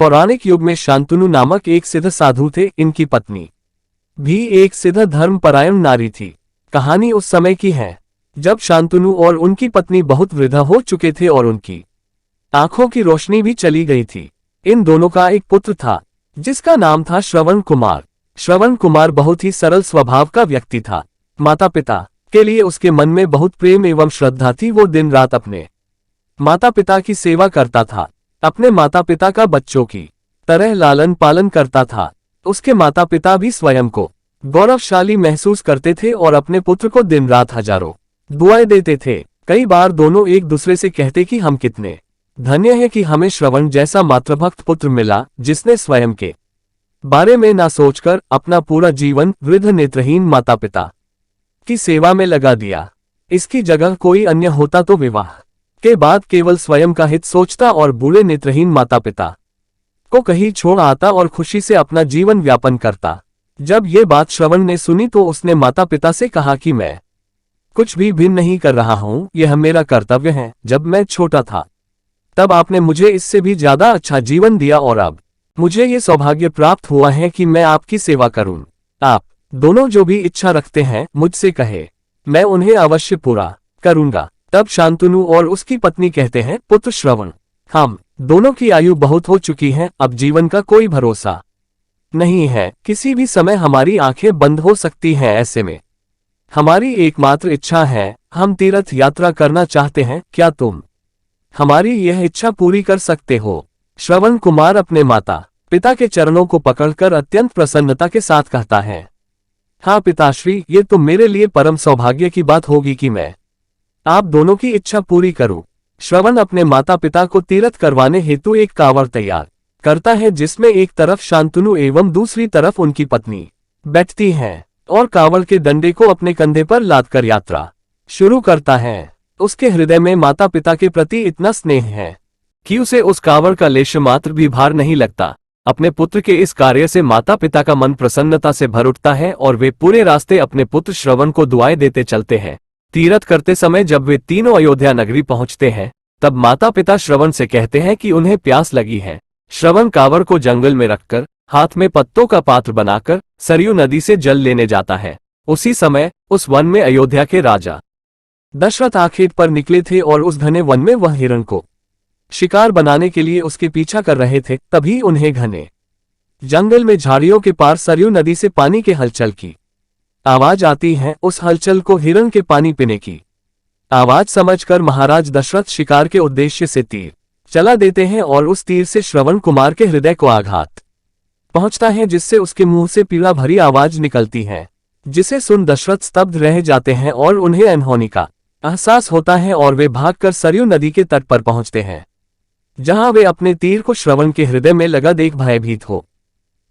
पौराणिक युग में शांतनु नामक एक सिद्ध साधु थे। इनकी पत्नी भी एक सिद्ध धर्मपरायण नारी थी। कहानी उस समय की है जब शांतनु और उनकी पत्नी बहुत वृद्ध हो चुके थे और उनकी आंखों की रोशनी भी चली गई थी। इन दोनों का एक पुत्र था जिसका नाम था श्रवण कुमार। श्रवण कुमार बहुत ही सरल स्वभाव का व्यक्ति था। माता पिता के लिए उसके मन में बहुत प्रेम एवं श्रद्धा थी। वो दिन रात अपने माता पिता की सेवा करता था, अपने माता पिता का बच्चों की तरह लालन पालन करता था। उसके माता पिता भी स्वयं को गौरवशाली महसूस करते थे और अपने पुत्र को दिन रात हजारों दुआएं देते थे। कई बार दोनों एक दूसरे से कहते कि हम कितने धन्य हैं कि हमें श्रवण जैसा मातृभक्त पुत्र मिला, जिसने स्वयं के बारे में ना सोचकर अपना पूरा जीवन वृद्ध नेत्रहीन माता पिता की सेवा में लगा दिया। इसकी जगह कोई अन्य होता तो विवाह के बाद केवल स्वयं का हित सोचता और बूढ़े नेत्रहीन माता पिता को कहीं छोड़ आता और खुशी से अपना जीवन व्यापन करता। जब ये बात श्रवण ने सुनी तो उसने माता पिता से कहा कि मैं कुछ भी भिन्न नहीं कर रहा हूं, यह मेरा कर्तव्य है। जब मैं छोटा था तब आपने मुझे इससे भी ज्यादा अच्छा जीवन दिया और अब मुझे ये सौभाग्य प्राप्त हुआ है कि मैं आपकी सेवा करूं। आप दोनों जो भी इच्छा रखते हैं मुझसे कहे, मैं उन्हें अवश्य पूरा करूंगा। तब शांतनु और उसकी पत्नी कहते हैं, पुत्र श्रवण, हम दोनों की आयु बहुत हो चुकी है, अब जीवन का कोई भरोसा नहीं है। किसी भी समय हमारी आंखें बंद हो सकती हैं। ऐसे में हमारी एकमात्र इच्छा है, हम तीर्थ यात्रा करना चाहते हैं। क्या तुम हमारी यह इच्छा पूरी कर सकते हो? श्रवण कुमार अपने माता पिता के चरणों को पकड़कर अत्यंत प्रसन्नता के साथ कहता है, हाँ पिताश्री, ये तो मेरे लिए परम सौभाग्य की बात होगी कि मैं आप दोनों की इच्छा पूरी करूं। श्रवण अपने माता पिता को तीर्थ करवाने हेतु एक कांवड़ तैयार करता है, जिसमें एक तरफ शांतनु एवं दूसरी तरफ उनकी पत्नी बैठती हैं और कांवड़ के डंडे को अपने कंधे पर लादकर यात्रा शुरू करता है। उसके हृदय में माता पिता के प्रति इतना स्नेह है कि उसे उस कांवड़ का लेश मात्र भी भार नहीं लगता। अपने पुत्र के इस कार्य से माता पिता का मन प्रसन्नता से भर उठता है और वे पूरे रास्ते अपने पुत्र श्रवण को दुआएं देते चलते हैं। तीर्थ करते समय जब वे तीनों अयोध्या नगरी पहुंचते हैं तब माता पिता श्रवण से कहते हैं कि उन्हें प्यास लगी है। श्रवण कांवड़ को जंगल में रखकर हाथ में पत्तों का पात्र बनाकर सरयू नदी से जल लेने जाता है। उसी समय उस वन में अयोध्या के राजा दशरथ आखेट पर निकले थे और उस घने वन में वह हिरण को शिकार बनाने के लिए उसके पीछा कर रहे थे। तभी उन्हें घने जंगल में झाड़ियों के पार सरयू नदी से पानी के हलचल की आवाज आती है। उस हलचल को हिरण के पानी पीने की आवाज समझकर महाराज दशरथ शिकार के उद्देश्य से तीर चला देते हैं और उस तीर से श्रवण कुमार के हृदय को आघात पहुंचता है, जिससे उसके मुंह से पीड़ा भरी आवाज निकलती है, जिसे सुन दशरथ स्तब्ध रह जाते हैं और उन्हें अनहोनी का एहसास होता है और वे भागकर सरयू नदी के तट पर पहुंचते हैं, जहां वे अपने तीर को श्रवण के हृदय में लगा देख भयभीत हो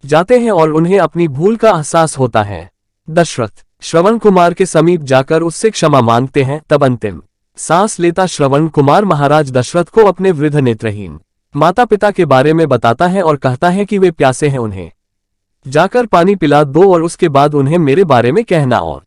जाते हैं और उन्हें अपनी भूल का एहसास होता है। दशरथ श्रवण कुमार के समीप जाकर उससे क्षमा मांगते हैं। तब अंतिम सांस लेता श्रवण कुमार महाराज दशरथ को अपने वृद्ध नेत्रहीन माता पिता के बारे में बताता है और कहता है कि वे प्यासे हैं, उन्हें जाकर पानी पिला दो और उसके बाद उन्हें मेरे बारे में कहना। और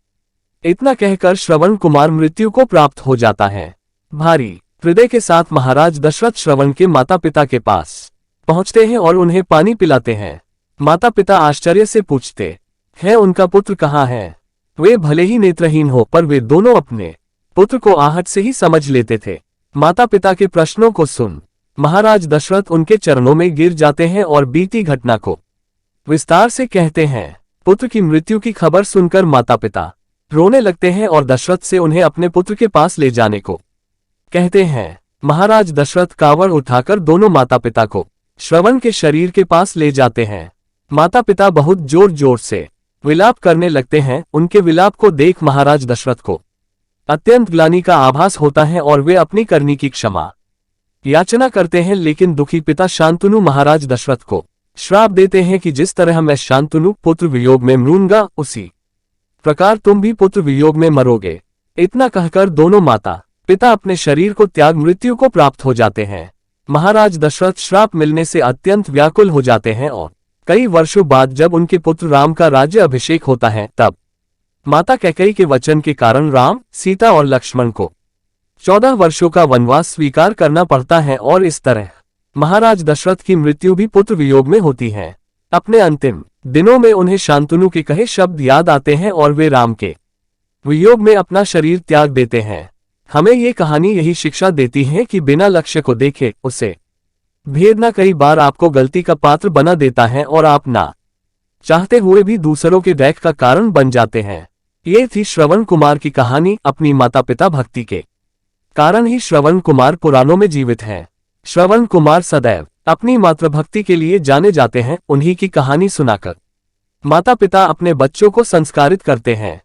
इतना कहकर श्रवण कुमार मृत्यु को प्राप्त हो जाता है। भारी हृदय के साथ महाराज दशरथ श्रवण के माता पिता के पास पहुंचते हैं और उन्हें पानी पिलाते हैं। माता पिता आश्चर्य से पूछते हैं, उनका पुत्र कहाँ है? वे भले ही नेत्रहीन हो पर वे दोनों अपने पुत्र को आहट से ही समझ लेते थे। माता पिता के प्रश्नों को सुन महाराज दशरथ उनके चरणों में गिर जाते हैं और बीती घटना को विस्तार से कहते हैं। पुत्र की मृत्यु की खबर सुनकर माता पिता रोने लगते हैं और दशरथ से उन्हें अपने पुत्र के पास ले जाने को कहते हैं। महाराज दशरथ कांवड़ उठाकर दोनों माता पिता को श्रवण के शरीर के पास ले जाते हैं। माता पिता बहुत जोर जोर से विलाप करने लगते हैं। उनके विलाप को देख महाराज दशरथ को अत्यंत ग्लानि का आभास होता है और वे अपनी करनी की क्षमा याचना करते हैं। लेकिन दुखी पिता शांतनु महाराज दशरथ को श्राप देते हैं कि जिस तरह मैं शांतनु पुत्र वियोग में मरूंगा, उसी प्रकार तुम भी पुत्र वियोग में मरोगे। इतना कहकर दोनों माता पिता अपने शरीर को त्याग मृत्यु को प्राप्त हो जाते हैं। महाराज दशरथ श्राप मिलने से अत्यंत व्याकुल हो जाते हैं और कई वर्षों बाद जब उनके पुत्र राम का राज्य अभिषेक होता है तब माता कैकेयी के वचन के कारण राम, सीता और लक्ष्मण को 14 वर्षों का वनवास स्वीकार करना पड़ता है और इस तरह महाराज दशरथ की मृत्यु भी पुत्र वियोग में होती है। अपने अंतिम दिनों में उन्हें शांतनु के कहे शब्द याद आते हैं और वे राम के वियोग में अपना शरीर त्याग देते हैं। हमें ये कहानी यही शिक्षा देती है कि बिना लक्ष्य को देखे उसे भेदना कई बार आपको गलती का पात्र बना देता है और आप ना चाहते हुए भी दूसरों के दैख का कारण बन जाते हैं। ये थी श्रवण कुमार की कहानी। अपनी माता पिता भक्ति के कारण ही श्रवण कुमार पुराणों में जीवित हैं। श्रवण कुमार सदैव अपनी मातृभक्ति के लिए जाने जाते हैं। उन्हीं की कहानी सुनाकर माता पिता अपने बच्चों को संस्कारित करते हैं।